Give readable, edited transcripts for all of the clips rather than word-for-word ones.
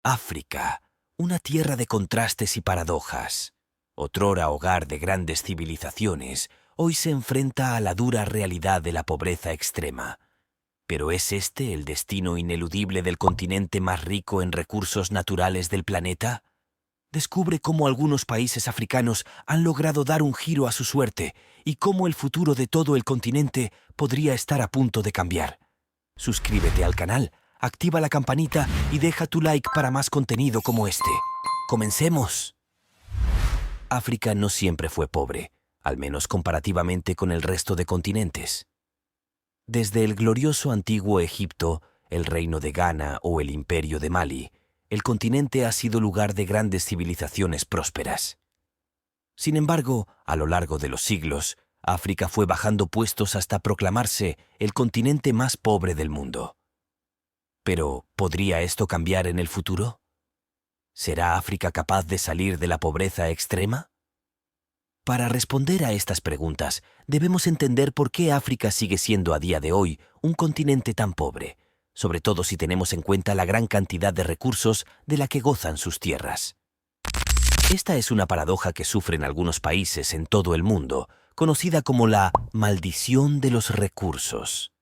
África, una tierra de contrastes y paradojas. Otrora hogar de grandes civilizaciones, hoy se enfrenta a la dura realidad de la pobreza extrema. ¿Pero es este el destino ineludible del continente más rico en recursos naturales del planeta? Descubre cómo algunos países africanos han logrado dar un giro a su suerte y cómo el futuro de todo el continente podría estar a punto de cambiar. Suscríbete al canal, activa la campanita y deja tu like para más contenido como este. ¡Comencemos! África no siempre fue pobre, al menos comparativamente con el resto de continentes. Desde el glorioso antiguo Egipto, el reino de Ghana o el imperio de Mali, el continente ha sido lugar de grandes civilizaciones prósperas. Sin embargo, a lo largo de los siglos, África fue bajando puestos hasta proclamarse el continente más pobre del mundo. Pero, ¿podría esto cambiar en el futuro? ¿Será África capaz de salir de la pobreza extrema? Para responder a estas preguntas, debemos entender por qué África sigue siendo a día de hoy un continente tan pobre, sobre todo si tenemos en cuenta la gran cantidad de recursos de la que gozan sus tierras. Esta es una paradoja que sufren algunos países en todo el mundo, conocida como la maldición de los recursos.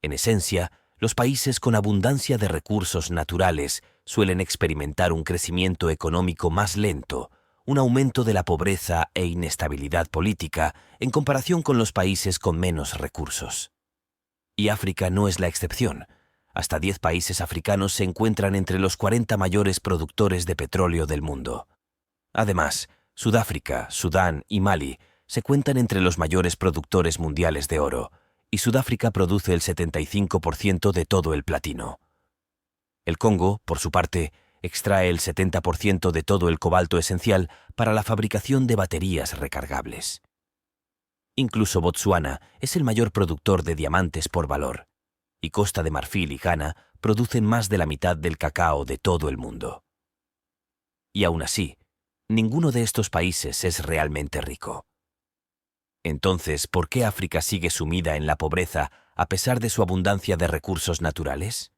En esencia, los países con abundancia de recursos naturales suelen experimentar un crecimiento económico más lento, un aumento de la pobreza e inestabilidad política en comparación con los países con menos recursos. Y África no es la excepción. Hasta 10 países africanos se encuentran entre los 40 mayores productores de petróleo del mundo. Además, Sudáfrica, Sudán y Mali se cuentan entre los mayores productores mundiales de oro, y Sudáfrica produce el 75% de todo el platino. El Congo, por su parte, extrae el 70% de todo el cobalto esencial para la fabricación de baterías recargables. Incluso Botsuana es el mayor productor de diamantes por valor, y Costa de Marfil y Ghana producen más de la mitad del cacao de todo el mundo. Y aún así, ninguno de estos países es realmente rico. Entonces, ¿por qué África sigue sumida en la pobreza a pesar de su abundancia de recursos naturales?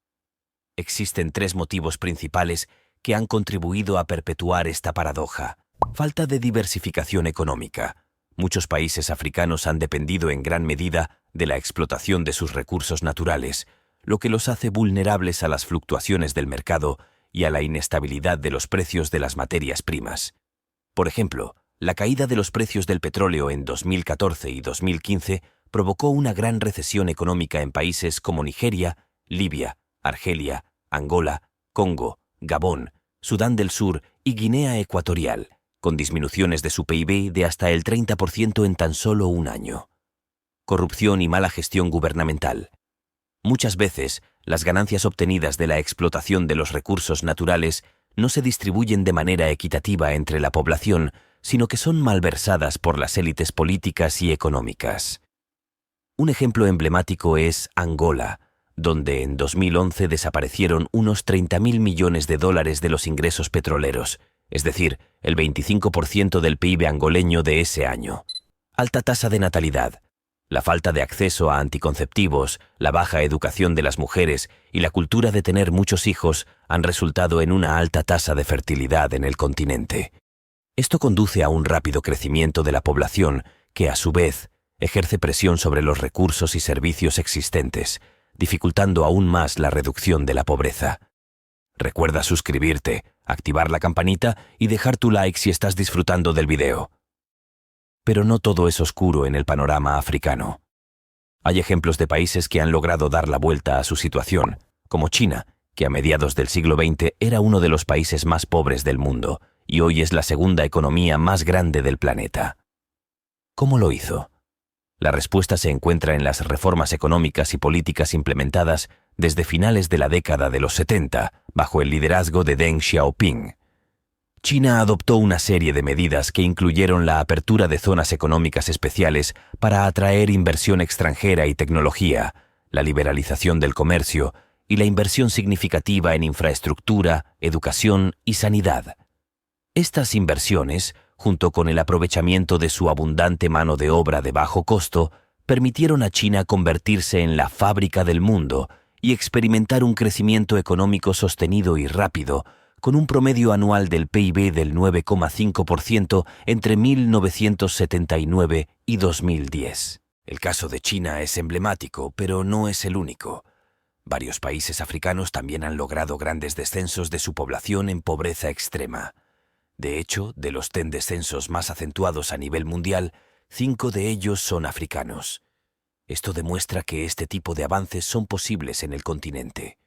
Existen 3 motivos principales que han contribuido a perpetuar esta paradoja. Falta de diversificación económica. Muchos países africanos han dependido en gran medida de la explotación de sus recursos naturales, lo que los hace vulnerables a las fluctuaciones del mercado y a la inestabilidad de los precios de las materias primas. Por ejemplo, la caída de los precios del petróleo en 2014 y 2015 provocó una gran recesión económica en países como Nigeria, Libia, Argelia, Angola, Congo, Gabón, Sudán del Sur y Guinea Ecuatorial, con disminuciones de su PIB de hasta el 30% en tan solo un año. Corrupción y mala gestión gubernamental. Muchas veces, las ganancias obtenidas de la explotación de los recursos naturales no se distribuyen de manera equitativa entre la población, sino que son malversadas por las élites políticas y económicas. Un ejemplo emblemático es Angola, donde en 2011 desaparecieron unos 30.000 millones de dólares de los ingresos petroleros, es decir, el 25% del PIB angoleño de ese año. Alta tasa de natalidad. La falta de acceso a anticonceptivos, la baja educación de las mujeres y la cultura de tener muchos hijos han resultado en una alta tasa de fertilidad en el continente. Esto conduce a un rápido crecimiento de la población que, a su vez, ejerce presión sobre los recursos y servicios existentes, dificultando aún más la reducción de la pobreza. Recuerda suscribirte, activar la campanita y dejar tu like si estás disfrutando del video. Pero no todo es oscuro en el panorama africano. Hay ejemplos de países que han logrado dar la vuelta a su situación, como China, que a mediados del siglo XX era uno de los países más pobres del mundo y hoy es la segunda economía más grande del planeta. ¿Cómo lo hizo? La respuesta se encuentra en las reformas económicas y políticas implementadas desde finales de la década de los 70, bajo el liderazgo de Deng Xiaoping. China adoptó una serie de medidas que incluyeron la apertura de zonas económicas especiales para atraer inversión extranjera y tecnología, la liberalización del comercio y la inversión significativa en infraestructura, educación y sanidad. Estas inversiones, junto con el aprovechamiento de su abundante mano de obra de bajo costo, permitieron a China convertirse en la fábrica del mundo y experimentar un crecimiento económico sostenido y rápido, con un promedio anual del PIB del 9,5% entre 1979 y 2010. El caso de China es emblemático, pero no es el único. Varios países africanos también han logrado grandes descensos de su población en pobreza extrema. De hecho, de los 10 descensos más acentuados a nivel mundial, 5 de ellos son africanos. Esto demuestra que este tipo de avances son posibles en el continente.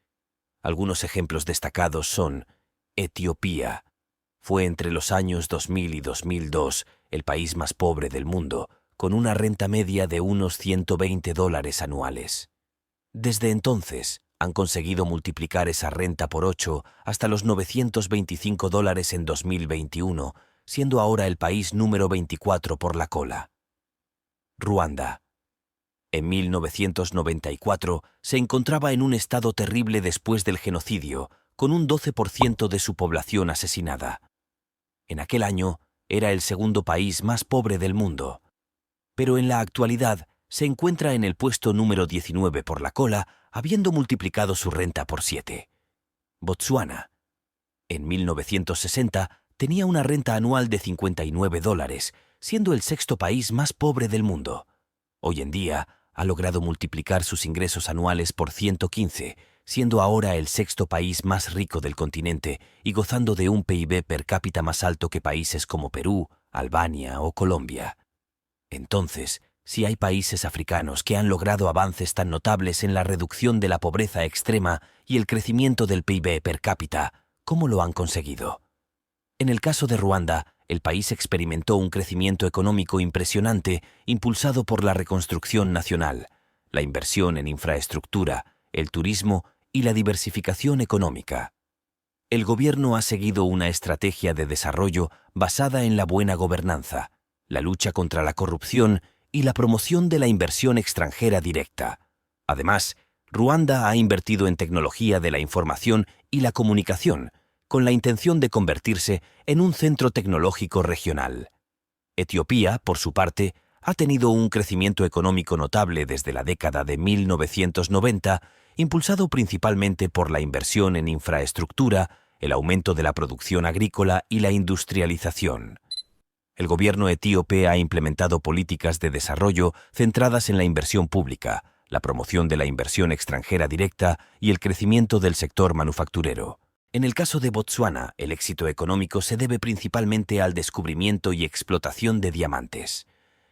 Algunos ejemplos destacados son Etiopía. Fue entre los años 2000 y 2002 el país más pobre del mundo, con una renta media de unos $120 anuales. Desde entonces, han conseguido multiplicar esa renta por 8 hasta los $925 en 2021, siendo ahora el país número 24 por la cola. Ruanda. En 1994 se encontraba en un estado terrible después del genocidio, con un 12% de su población asesinada. En aquel año era el segundo país más pobre del mundo. Pero en la actualidad se encuentra en el puesto número 19 por la cola, habiendo multiplicado su renta por 7. Botsuana. En 1960 tenía una renta anual de $59, siendo el sexto país más pobre del mundo. Hoy en día ha logrado multiplicar sus ingresos anuales por 115, siendo ahora el sexto país más rico del continente y gozando de un PIB per cápita más alto que países como Perú, Albania o Colombia. Entonces, si hay países africanos que han logrado avances tan notables en la reducción de la pobreza extrema y el crecimiento del PIB per cápita, ¿cómo lo han conseguido? En el caso de Ruanda, el país experimentó un crecimiento económico impresionante impulsado por la reconstrucción nacional, la inversión en infraestructura, el turismo y la diversificación económica. El gobierno ha seguido una estrategia de desarrollo basada en la buena gobernanza, la lucha contra la corrupción y la promoción de la inversión extranjera directa. Además, Ruanda ha invertido en tecnología de la información y la comunicación, con la intención de convertirse en un centro tecnológico regional. Etiopía, por su parte, ha tenido un crecimiento económico notable desde la década de 1990, impulsado principalmente por la inversión en infraestructura, el aumento de la producción agrícola y la industrialización. El gobierno etíope ha implementado políticas de desarrollo centradas en la inversión pública, la promoción de la inversión extranjera directa y el crecimiento del sector manufacturero. En el caso de Botsuana, el éxito económico se debe principalmente al descubrimiento y explotación de diamantes.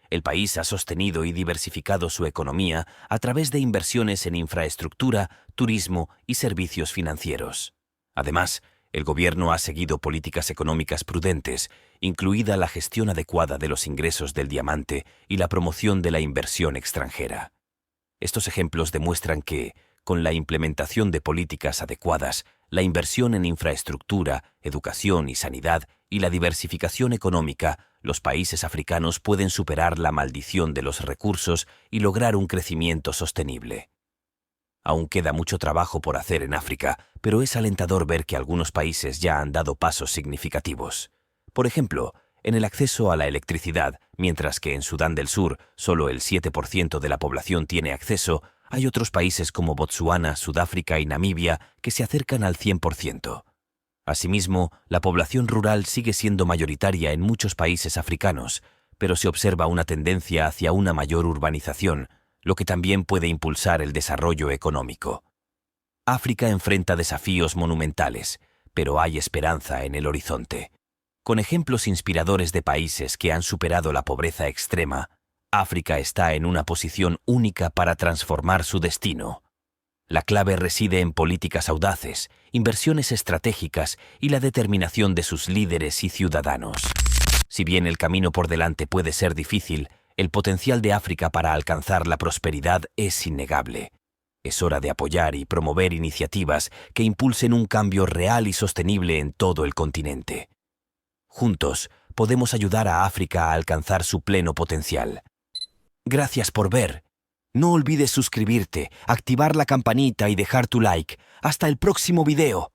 El país ha sostenido y diversificado su economía a través de inversiones en infraestructura, turismo y servicios financieros. Además, el gobierno ha seguido políticas económicas prudentes, incluida la gestión adecuada de los ingresos del diamante y la promoción de la inversión extranjera. Estos ejemplos demuestran que, con la implementación de políticas adecuadas, la inversión en infraestructura, educación y sanidad y la diversificación económica, los países africanos pueden superar la maldición de los recursos y lograr un crecimiento sostenible. Aún queda mucho trabajo por hacer en África, pero es alentador ver que algunos países ya han dado pasos significativos. Por ejemplo, en el acceso a la electricidad, mientras que en Sudán del Sur solo el 7% de la población tiene acceso, hay otros países como Botsuana, Sudáfrica y Namibia que se acercan al 100%. Asimismo, la población rural sigue siendo mayoritaria en muchos países africanos, pero se observa una tendencia hacia una mayor urbanización, lo que también puede impulsar el desarrollo económico. África enfrenta desafíos monumentales, pero hay esperanza en el horizonte. Con ejemplos inspiradores de países que han superado la pobreza extrema, África está en una posición única para transformar su destino. La clave reside en políticas audaces, inversiones estratégicas y la determinación de sus líderes y ciudadanos. Si bien el camino por delante puede ser difícil, el potencial de África para alcanzar la prosperidad es innegable. Es hora de apoyar y promover iniciativas que impulsen un cambio real y sostenible en todo el continente. Juntos, podemos ayudar a África a alcanzar su pleno potencial. Gracias por ver. No olvides suscribirte, activar la campanita y dejar tu like. Hasta el próximo video.